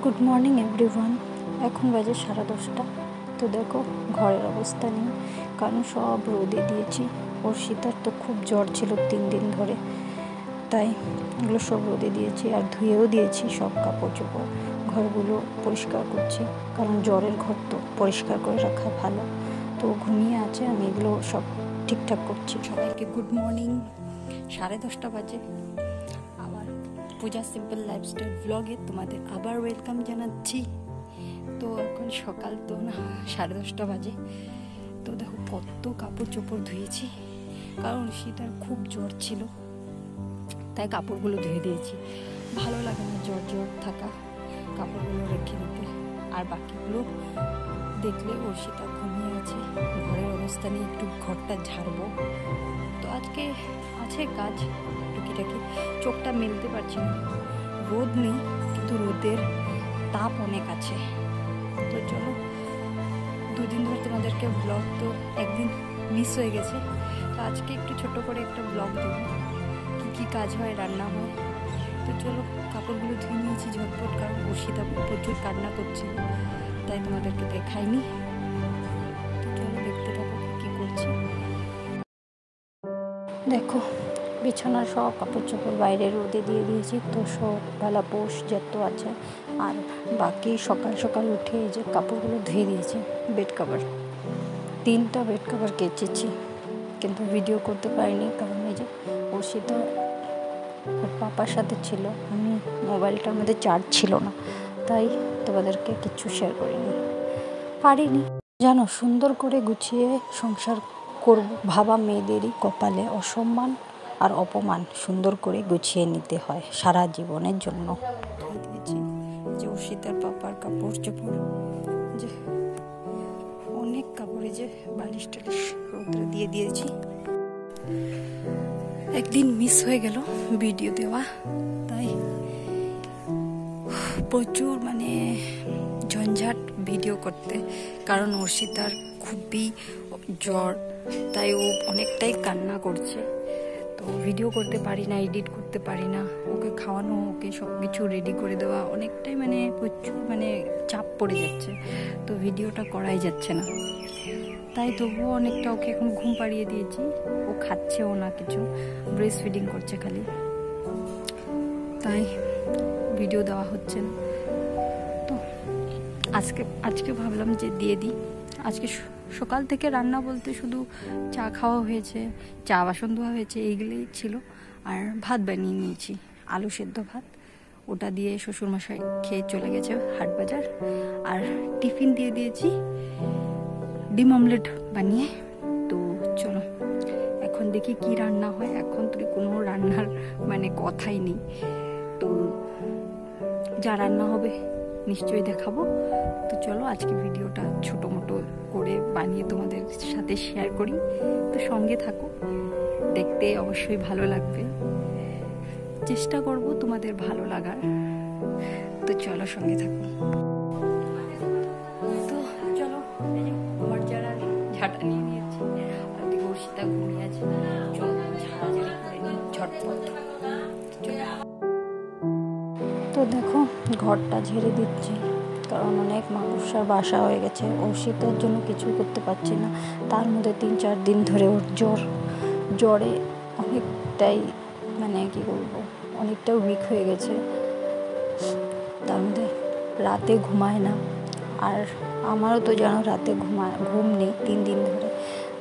Good morning everyone. এখন বাজে 10:30। তো দেখো ঘরের অবস্থা নেই, কারণ সব রোদে দিয়েছি। অর্ষিতার তো খুব জ্বর ছিল 3 দিন ধরে, তাই এগুলো সব রোদে দিয়েছি আর ধুয়েও দিয়েছি সব কাপড় চোপড়। ঘরগুলো পরিষ্কার করছি, কারণ জ্বরের ঘর তো পরিষ্কার করে রাখা ভালো। তো ঘুমিয়ে আছে, আমি এগুলো সব ঠিকঠাক করছি। সবাইকে গুড মর্নিং। 10:30 বাজে। পূজা সিম্পল লাইফস্টাইল ব্লগে তোমাদের আবার ওয়েলকাম জানাচ্ছি। তো এখন সকাল তো না 10:30 বাজে। তো দেখো কত কাপড় চোপড় ধুয়েছি, কারণ শীতার খুব জ্বর ছিল, তাই কাপড়গুলো ধুয়ে দিয়েছি। ভালো লাগে না জ্বর জ্বর থাকা, কাপড়গুলো রেখে দিতে। আর বাকিগুলো দেখলে অর্ষিতা ঘুমিয়ে আছে, ঘরের অবস্থা নিয়ে একটু ঘরটা ঝাড়বো। তো আজকে আছে কাজ টুকিটাকি, চোখটা মেলতে পারছি না, রোদ নেই কিন্তু রোদের তাপ অনেক আছে। তো চলো, 2 দিন ধরে তোমাদেরকে ব্লগ তো একদিন মিস হয়ে গেছে, তো আজকে একটু ছোট করে একটা ব্লগ দেবো, কী কাজ হয়, রান্না হয়। তো চলো, কাপড়গুলো ধুয়ে নিয়েছি ঝটপট, কারণ অর্ষিতা প্রচুর কান্না করছিল, তাই তোমাদেরকে দেখাইনি। তো চলো দেখতে থাকো কী করছি। দেখো বিছানার সব কাপড় চোপড় বাইরে রোদে দিয়ে দিয়েছি, তো সব বেলা পোষ যত আছে। আর বাকি সকাল সকাল উঠে এই যে কাপড়গুলো ধুয়ে দিয়েছি। বেড কভার 3টা বেড কভার কেচেছি, কিন্তু ভিডিও করতে পারিনি, কারণ এই যে অর্ষিতা ওর পাপার সাথে ছিল, আমি মোবাইলটার মধ্যে চার্জ ছিল না, তাই তোমাদেরকে কিচ্ছু শেয়ার পারিনি। জানো, সুন্দর করে গুছিয়ে সংসার করব ভাবা মেয়েদেরই কপালে অসম্মান আর অপমান সুন্দর করে গুছিয়ে নিতে হয় সারা জীবনের জন্য। দিয়েছি যে অর্ষিতার পাপার কাপড় চোপড়, যে অনেক কাপড়ে যে বালিশ টালিশ রোদ্রে দিয়ে দিয়েছি। একদিন মিস হয়ে গেল ভিডিও দেওয়া, তাই প্রচুর মানে ঝঞ্ঝাট ভিডিও করতে, কারণ অর্ষিতার খুবই জ্বর, তাই ও অনেকটাই কান্না করছে। তো ভিডিও করতে পারি না, এডিট করতে পারি না, ওকে খাওয়ানো, ওকে সব কিছু রেডি করে দেওয়া অনেকটাই মানে প্রচুর মানে চাপ পড়ে যাচ্ছে, তো ভিডিওটা করাই যাচ্ছে না। তাই তবুও অনেকটা ওকে এখন ঘুম পাড়িয়ে দিয়েছি, ও খাচ্ছেও না কিছু, ব্রেস্ট ফিডিং করছে খালি, তাই ভিডিও দেওয়া হচ্ছে না। তো আজকে ভাবলাম যে দিয়ে দিই। আজকে সকাল থেকে রান্না বলতে শুধু চা খাওয়া হয়েছে, চা বাসন ধোয়া হয়েছে, এইগুলোই ছিল। আর ভাত বানিয়ে নিয়েছি, আলু সেদ্ধ ভাত, ওটা দিয়ে শ্বশুরমশাই খেয়ে চলে গেছে হাট বাজার। আর টিফিন দিয়ে দিয়েছি ডিম অমলেট বানিয়ে। তো চলো এখন দেখি কি রান্না হয়। এখন তো কোনো রান্নার মানে কথাই নেই, তো যা রান্না হবে নিশ্চয়ই দেখাবো। তো চলো আজকে ভিডিওটা ছোটো মোটো করে বানিয়ে তোমাদের সাথে শেয়ার করি, তো সঙ্গে থাকো, দেখতে অবশ্যই ভালো লাগবে, চেষ্টা করব তোমাদের ভালো লাগার। তো চলো সঙ্গে থাকো। তো চলো, ঘর ঝাড়ার ঝাঁটা নিয়ে নিয়েছি, আর অর্ষিতা ঘুমিয়ে আছে, চলো ঝাড়াঝাড়ি করে নিই ঝটপট। তো দেখো ঘরটা ঝেড়ে দিচ্ছি, কারণ অনেক মানুষের বাসা হয়ে গেছে, অর্ষিতার জন্য কিছু করতে পারছি না। তার মধ্যে 3-4 দিন ধরে ওর জ্বরে অনেকটাই মানে কি বলবো, অনেকটা উইক হয়ে গেছে। তার মধ্যে রাতে ঘুমায় না, আর আমারও তো জানো রাতে ঘুম নেই 3 দিন ধরে,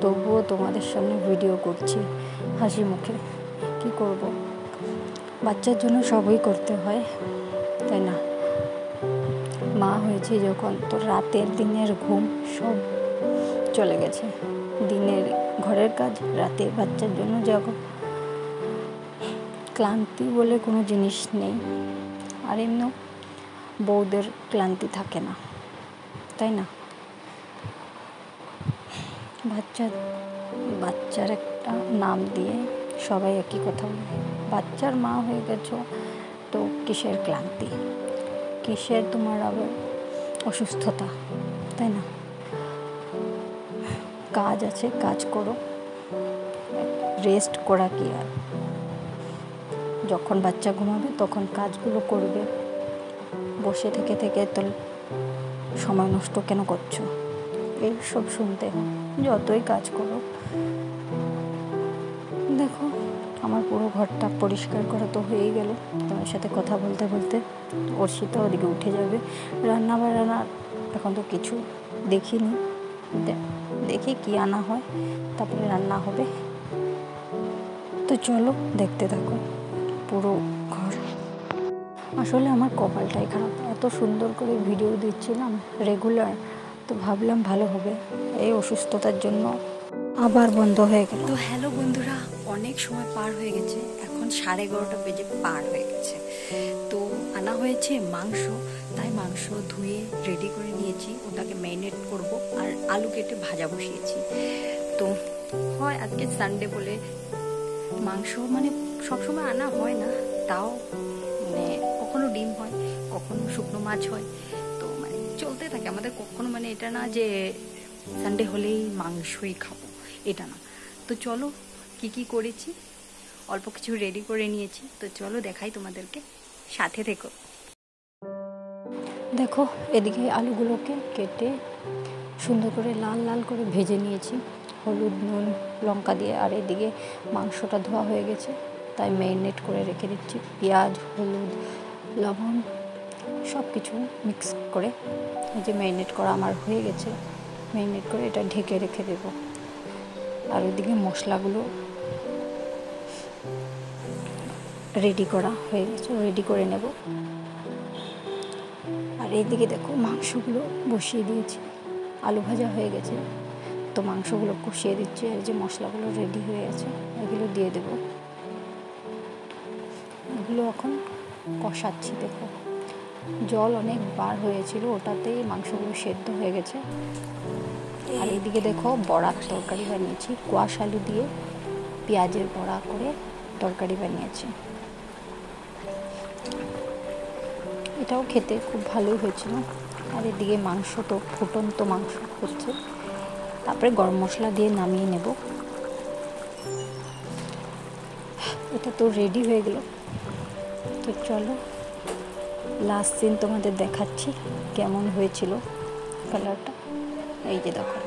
তবুও তোমাদের সামনে ভিডিও করছি হাসি মুখে। কি করব, বাচ্চার জন্য সবই করতে হয়, তাই না? মা হয়েছে যখন, তো রাতের দিনের ঘুম সব চলে গেছে। দিনের ঘরের কাজ, রাতে বাচ্চার জন্য যখন ক্লান্তি বলে কোনো জিনিস নেই, আর এমনিও বউদের ক্লান্তি থাকে না, তাই না? বাচ্চার একটা নাম দিয়ে সবাই একই কথা বলে, বাচ্চার মা হয়ে গেছো, তো কিসের ক্লান্তি, কিসের তোমার আবার অসুস্থতা, তাই না? কাজ আছে, কাজ করো, রেস্ট করা কি আর? যখন বাচ্চা ঘুমাবে তখন কাজগুলো করবে। বসে থেকে থেকে তো সময় নষ্ট কেন করছো? এইসব শুনতে হয় যতই কাজ করো। দেখো আমার পুরো ঘরটা পরিষ্কার করা তো হয়েই গেল। তোমার সাথে কথা বলতে বলতে অর্ষিতা ওদিকে উঠে যাবে। রান্না বান্না এখন তো কিছু দেখিনি, দেখি কি আনা হয়, তারপরে রান্না হবে। তো চলো দেখতে থাকো পুরো ঘর। আসলে আমার কপালটাই খারাপ, এত সুন্দর করে ভিডিও দিচ্ছিলাম রেগুলার, তো ভাবলাম ভালো হবে, এই অসুস্থতার জন্য আবার বন্ধ হয়ে গেল। তো হ্যালো বন্ধুরা, অনেক সময় পার হয়ে গেছে, এখন 11:30 বেজে পার হয়ে গেছে। তো আনা হয়েছে মাংস, তাই মাংস ধুয়ে রেডি করে নিয়েছি, ওটাকে ম্যারিনেট করব আর আলু কেটে ভাজা বসিয়েছি। তো হয় আজকে সানডে বলে মাংস মানে সবসময় আনা হয় না, তাও মানে কখনো ডিম হয়, কখনো শুকনো মাছ হয়, তো মানে চলতে থাকে আমাদের। কখনো মানে এটা না যে সানডে হলেই মাংসই খাবো, এটা না। তো চলো কি কি করেছি, অল্প কিছু রেডি করে নিয়েছি, তো চলো দেখাই তোমাদেরকে, সাথে থেকো। দেখো এদিকে আলুগুলোকে কেটে সুন্দর করে লাল লাল করে ভেজে নিয়েছি হলুদ নুন লঙ্কা দিয়ে, আর এদিকে মাংসটা ধোয়া হয়ে গেছে, তাই ম্যারিনেট করে রেখে দিচ্ছি। পেঁয়াজ হলুদ লবণ সব কিছু মিক্স করে এই যে ম্যারিনেট করা আমার হয়ে গেছে। ম্যারিনেট করে এটা ঢেকে রেখে দেব। আর ওইদিকে মশলাগুলো রেডি করা হয়ে গেছে, রেডি করে নেব। আর এইদিকে দেখো মাংসগুলো বসিয়ে দিয়েছি, আলু ভাজা হয়ে গেছে, তো মাংসগুলো কষিয়ে দিচ্ছি। আর যে মশলাগুলো রেডি হয়ে গেছে এগুলো দিয়ে দেব, এগুলো এখন কষাচ্ছি। দেখো জল অনেক বার হয়েছিল, ওটাতেই মাংসগুলো সেদ্ধ হয়ে গেছে। আর এইদিকে দেখো বড়ার তরকারি বানিয়েছি, কোয়াশ আলু দিয়ে পেঁয়াজের বড়া করে তরকারি বানিয়েছি, এটাও খেতে খুব ভালোই হয়েছিল। আর এদিকে মাংস তো ফুটন্ত মাংস হচ্ছে, তারপরে গরম মশলা দিয়ে নামিয়ে নেব। এটা তো রেডি হয়ে গেল। তো চলো লাস্ট সিন তোমাদের দেখাচ্ছি কেমন হয়েছিল কালারটা। এই যে দেখো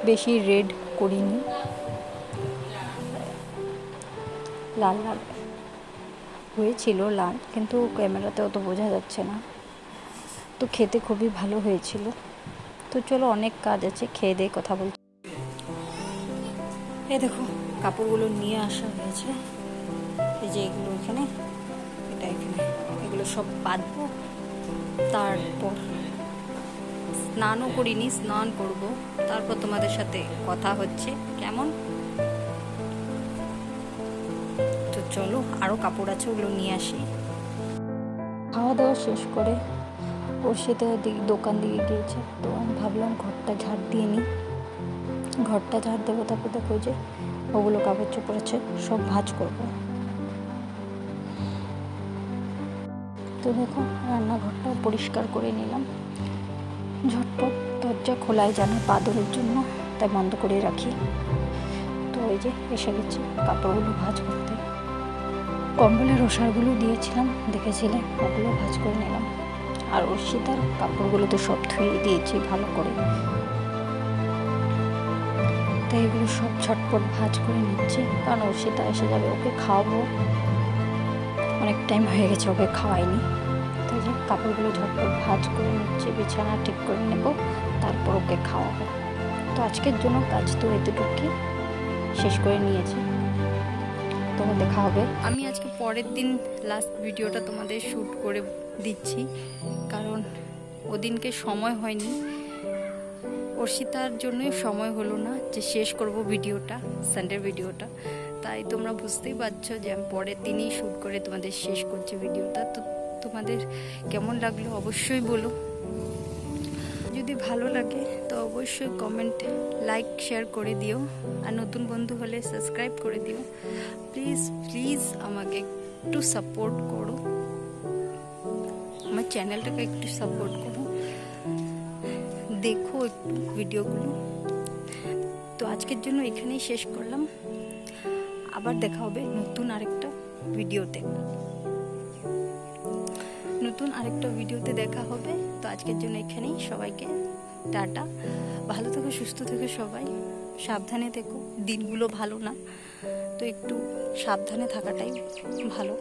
বেশি রেড করিনি, লাল লাল হয়েছিল লাল, কিন্তু ক্যামেরাতে অত বোঝা যাচ্ছে না। তো খেতে খুবই ভালো হয়েছিল। তো চলো অনেক কাজ আছে, খেয়ে দিয়ে কথা বলছি। এই দেখো কাপড়গুলো নিয়ে আসা হয়েছে, এই যে এগুলো এখানে, এটা এখানে, এগুলো সব বাঁধবো। তারপর স্নানও করিনি, স্নান করব, তারপর তোমাদের সাথে কথা হচ্ছে কেমন। তো চলো আরও কাপড় আছে, ওগুলো নিয়ে আসি। খাওয়া দাওয়া শেষ করে অর্ষিতা দোকান দিকে গিয়েছে, তো আমি ভাবলাম ঘরটা ঝাড় দিয়ে নিই। ঘরটা ঝাড় দেবো, তারপর দেখো যে ওগুলো কাপড় চোপড় আছে সব ভাঁজ করবো। তো দেখো রান্নাঘরটাও পরিষ্কার করে নিলাম, ঝটপট। দরজা খোলাই জানো বাদরের জন্য, তাই বন্ধ করে রাখি। তো ওই যে এসে গেছি কাপড়গুলো ভাঁজ করতে। কম্বলের ওষারগুলো দিয়েছিলাম দেখেছিলে, ওগুলো ভাঁজ করে নিলাম। আর অর্ষিতার কাপড়গুলো তো সব ধুয়ে দিয়েছি ভালো করে, তাই এগুলো সব ঝটপট ভাঁজ করে নিচ্ছি, কারণ অর্ষিতা এসে যাবে, ওকে খাওয়াবো, অনেক টাইম হয়ে গেছে ওকে খাওয়াইনি। তাই যে কাপড়গুলো ঝটপট ভাঁজ করে নিচ্ছি, বিছানা ঠিক করে নেব, তারপর ওকে খাওয়াবো। তো আজকের জন্য কাজ তো এতটুকুই শেষ করে নিয়েছি, তো দেখা হবে। আমি আজকে পরের দিন লাস্ট ভিডিওটা তোমাদের শ্যুট করে দিচ্ছি, কারণ ওদিনকে সময় হয়নি, অর্ষিতার জন্যই সময় হলো না যে শেষ করব ভিডিওটা, সানডের ভিডিওটা। তাই তোমরা বুঝতেই পারছো যে আমি পরের দিনই শ্যুট করে তোমাদের শেষ করছি ভিডিওটা। তো তোমাদের কেমন লাগলো অবশ্যই বলো, যদি ভালো লাগে তো অবশ্যই কমেন্ট লাইক শেয়ার করে দিও, আর নতুন বন্ধু হলে সাবস্ক্রাইব করে দিও। প্লিজ প্লিজ আমাকে একটু সাপোর্ট করো, আমার চ্যানেলটাকে একটু সাপোর্ট করো, দেখো একটু ভিডিওগুলো। তো আজকের জন্য এখানেই শেষ করলাম, আবার দেখা হবে নতুন আরেকটা ভিডিওতে দেখা হবে। তো আজকের জন্য এখানেই, সবাইকে টাটা, ভালো থেকো, সুস্থ থেকো সবাই, সাবধানে থেকো। দিনগুলো ভালো না, তো একটু সাবধানে থাকাটাই ভালো।